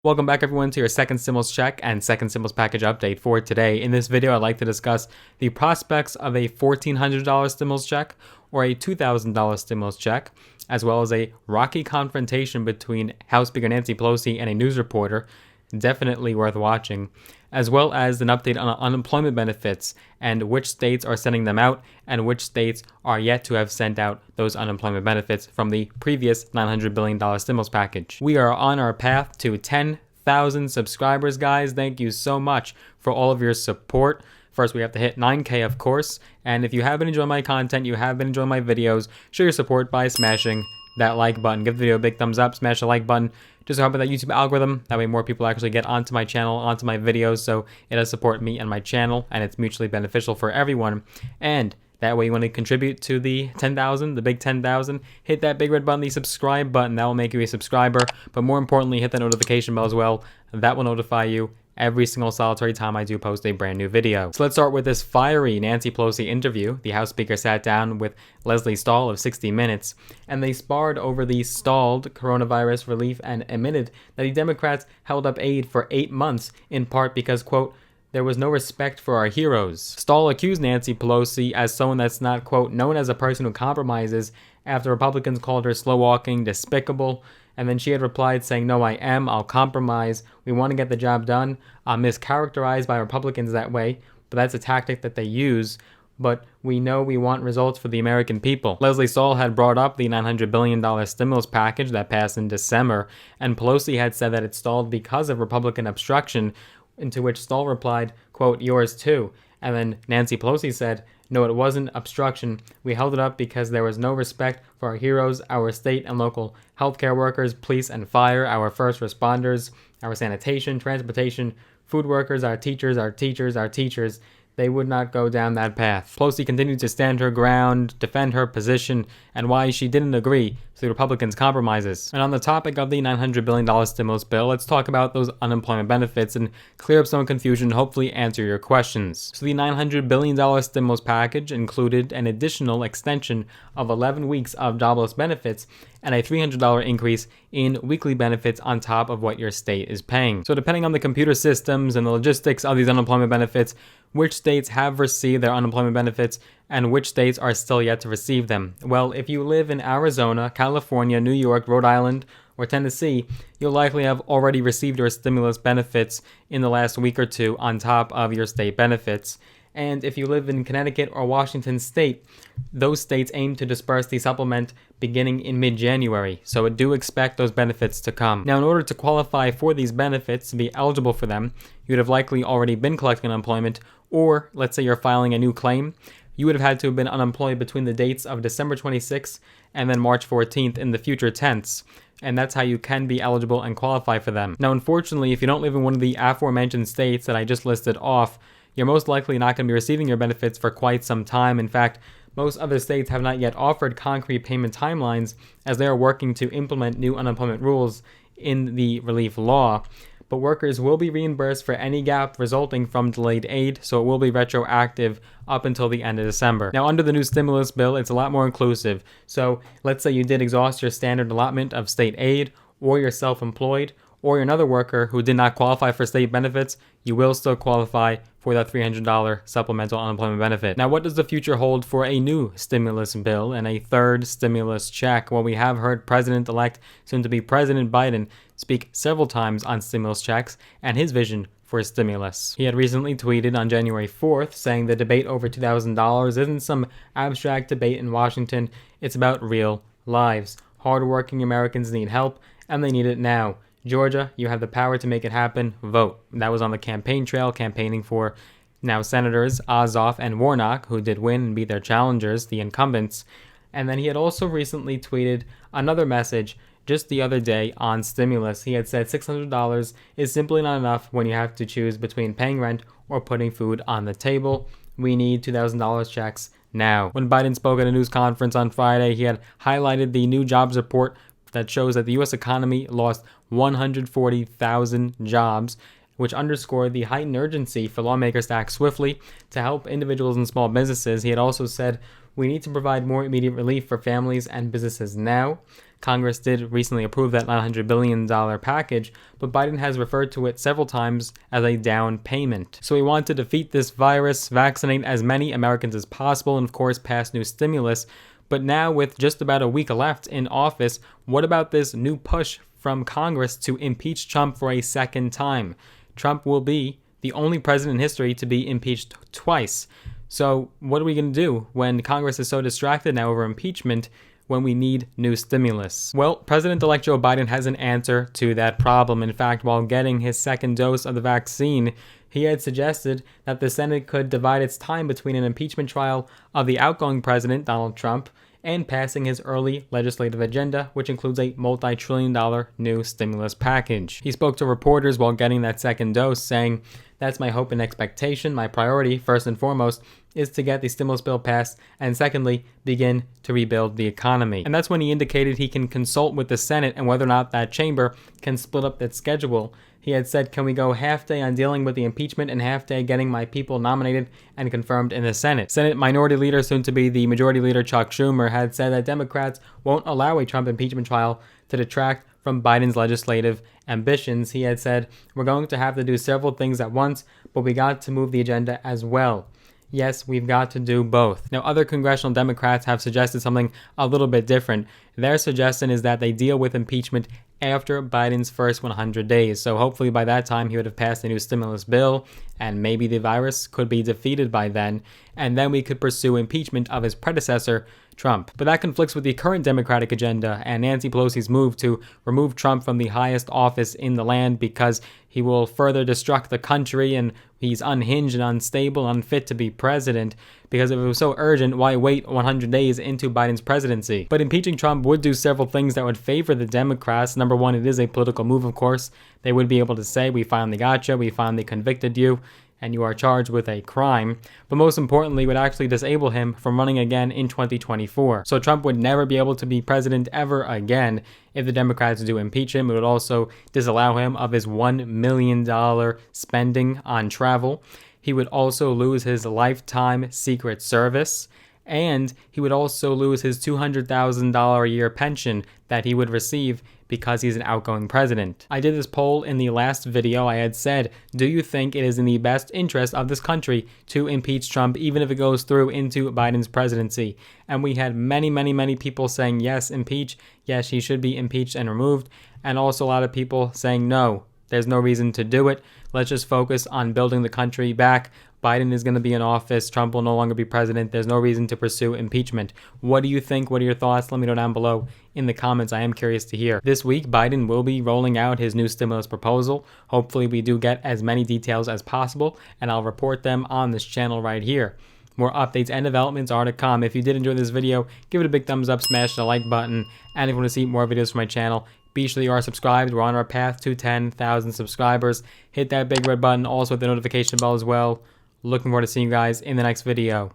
Welcome back everyone to your second stimulus check and second stimulus package update for today. In this video, I'd like to discuss the prospects of a $1,400 stimulus check or a $2,000 stimulus check, as well as a rocky confrontation between House Speaker Nancy Pelosi and a news reporter, definitely worth watching, as well as an update on unemployment benefits and which states are sending them out and which states are yet to have sent out those unemployment benefits from the previous $900 billion stimulus package. We are on our path to 10,000 subscribers, guys. Thank you so much for all of your support. First, we have to hit 9K, of course, and if you have been enjoying my content, you have been enjoying my videos, show your support by smashing that like button. Give the video a big thumbs up, smash the like button, just to help with that YouTube algorithm. That way more people actually get onto my channel, onto my videos, so it does support me and my channel, and it's mutually beneficial for everyone. And that way you want to contribute to the 10,000, the big 10,000, hit that big red button, the subscribe button. That will make you a subscriber, but more importantly, hit that notification bell as well. That will notify you every single solitary time I do post a brand new video. So let's start with this fiery Nancy Pelosi interview. The House Speaker sat down with Leslie Stahl of 60 Minutes, and they sparred over the stalled coronavirus relief and admitted that the Democrats held up aid for 8 months, in part because, quote, there was no respect for our heroes. Stahl accused Nancy Pelosi as someone that's not, quote, known as a person who compromises after Republicans called her slow-walking, despicable, and then she had replied saying, no, I'll compromise. We want to get the job done. I'm mischaracterized by Republicans that way, but that's a tactic that they use. But we know we want results for the American people. Leslie Stahl had brought up the $900 billion stimulus package that passed in December, and Pelosi had said that it stalled because of Republican obstruction, into which Stahl replied, quote, yours too. And then Nancy Pelosi said, no, it wasn't obstruction. We held it up because there was no respect for our heroes, our state and local healthcare workers, police and fire, our first responders, our sanitation, transportation, food workers, our teachers, our teachers, our teachers. They would not go down that path. Pelosi continued to stand her ground, defend her position, and why she didn't agree to the Republicans' compromises. And on the topic of the $900 billion stimulus bill, let's talk about those unemployment benefits and clear up some confusion and hopefully answer your questions. So the $900 billion stimulus package included an additional extension of 11 weeks of jobless benefits and a $300 increase in weekly benefits on top of what your state is paying. So depending on the computer systems and the logistics of these unemployment benefits, which states have received their unemployment benefits and which states are still yet to receive them. Well, if you live in Arizona, California, New York, Rhode Island, or Tennessee, you'll likely have already received your stimulus benefits in the last week or two on top of your state benefits. And if you live in Connecticut or Washington State, those states aim to disperse the supplement beginning in mid-January, so do expect those benefits to come. Now, in order to qualify for these benefits, to be eligible for them, you'd have likely already been collecting unemployment, or let's say you're filing a new claim, you would have had to have been unemployed between the dates of December 26th and then March 14th in the future tense. And that's how you can be eligible and qualify for them. Now, unfortunately, if you don't live in one of the aforementioned states that I just listed off, you're most likely not going to be receiving your benefits for quite some time. In fact, most other states have not yet offered concrete payment timelines as they are working to implement new unemployment rules in the relief law. But workers will be reimbursed for any gap resulting from delayed aid, so it will be retroactive up until the end of December. Now, under the new stimulus bill, it's a lot more inclusive. So let's say you did exhaust your standard allotment of state aid, or you're self-employed, or you're another worker who did not qualify for state benefits, you will still qualify for that $300 supplemental unemployment benefit. Now, what does the future hold for a new stimulus bill and a third stimulus check? Well, we have heard President-elect, soon-to-be President Biden, speak several times on stimulus checks and his vision for stimulus. He had recently tweeted on January 4th saying the debate over $2,000 isn't some abstract debate in Washington, it's about real lives. Hardworking Americans need help, and they need it now. Georgia, you have the power to make it happen. Vote. That was on the campaign trail, campaigning for now Senators Ossoff and Warnock, who did win and beat their challengers, the incumbents. And then he had also recently tweeted another message just the other day on stimulus. He had said $600 is simply not enough when you have to choose between paying rent or putting food on the table. We need $2,000 checks now. When Biden spoke at a news conference on Friday, he had highlighted the new jobs report that shows that the U.S. economy lost 140,000 jobs, which underscored the heightened urgency for lawmakers to act swiftly to help individuals and small businesses. He had also said we need to provide more immediate relief for families and businesses now. Congress did recently approve that $900 billion package, but Biden has referred to it several times as a down payment. So we want to defeat this virus, vaccinate as many Americans as possible, and of course pass new stimulus. But now, with just about a week left in office, what about this new push from Congress to impeach Trump for a second time? Trump will be the only president in history to be impeached twice. So what are we going to do when Congress is so distracted now over impeachment when we need new stimulus? Well, President-elect Joe Biden has an answer to that problem. In fact, while getting his second dose of the vaccine, he had suggested that the Senate could divide its time between an impeachment trial of the outgoing president, Donald Trump, and passing his early legislative agenda, which includes a multi-trillion-dollar new stimulus package. He spoke to reporters while getting that second dose, saying, "That's my hope and expectation. My priority, first and foremost, is to get the stimulus bill passed, and secondly, begin to rebuild the economy." And that's when he indicated he can consult with the Senate and whether or not that chamber can split up its schedule. He had said, "Can we go half day on dealing with the impeachment and half day getting my people nominated and confirmed in the Senate?" Senate Minority Leader, soon to be the Majority Leader Chuck Schumer, had said that Democrats won't allow a Trump impeachment trial to detract from Biden's legislative ambitions. He had said, "We're going to have to do several things at once, but we got to move the agenda as well." Yes, we've got to do both. Now, other congressional Democrats have suggested something a little bit different. Their suggestion is that they deal with impeachment after Biden's first 100 days. So hopefully by that time he would have passed a new stimulus bill, and maybe the virus could be defeated by then, and then we could pursue impeachment of his predecessor, Trump. But that conflicts with the current Democratic agenda and Nancy Pelosi's move to remove Trump from the highest office in the land because he will further destruct the country and he's unhinged and unstable, unfit to be president. Because if it was so urgent, why wait 100 days into Biden's presidency? But impeaching Trump would do several things that would favor the Democrats. Number one, it is a political move, of course. They would be able to say, "We finally got you, we finally convicted you, and you are charged with a crime." But most importantly, would actually disable him from running again in 2024. So Trump would never be able to be president ever again if the Democrats do impeach him. It would also disallow him of his $1 million spending on travel. He would also lose his lifetime Secret Service, and he would also lose his $200,000 a year pension that he would receive because he's an outgoing president. I did this poll in the last video. I had said, do you think it is in the best interest of this country to impeach Trump, even if it goes through into Biden's presidency? And we had many people saying, yes, impeach. Yes, he should be impeached and removed. And also a lot of people saying, no, there's no reason to do it. Let's just focus on building the country back. Biden is going to be in office. Trump will no longer be president. There's no reason to pursue impeachment. What do you think? What are your thoughts? Let me know down below in the comments. I am curious to hear. This week, Biden will be rolling out his new stimulus proposal. Hopefully, we do get as many details as possible, and I'll report them on this channel right here. More updates and developments are to come. If you did enjoy this video, give it a big thumbs up, smash the like button, and if you want to see more videos from my channel, be sure you are subscribed. We're on our path to 10,000 subscribers. Hit that big red button, also hit the notification bell as well. Looking forward to seeing you guys in the next video.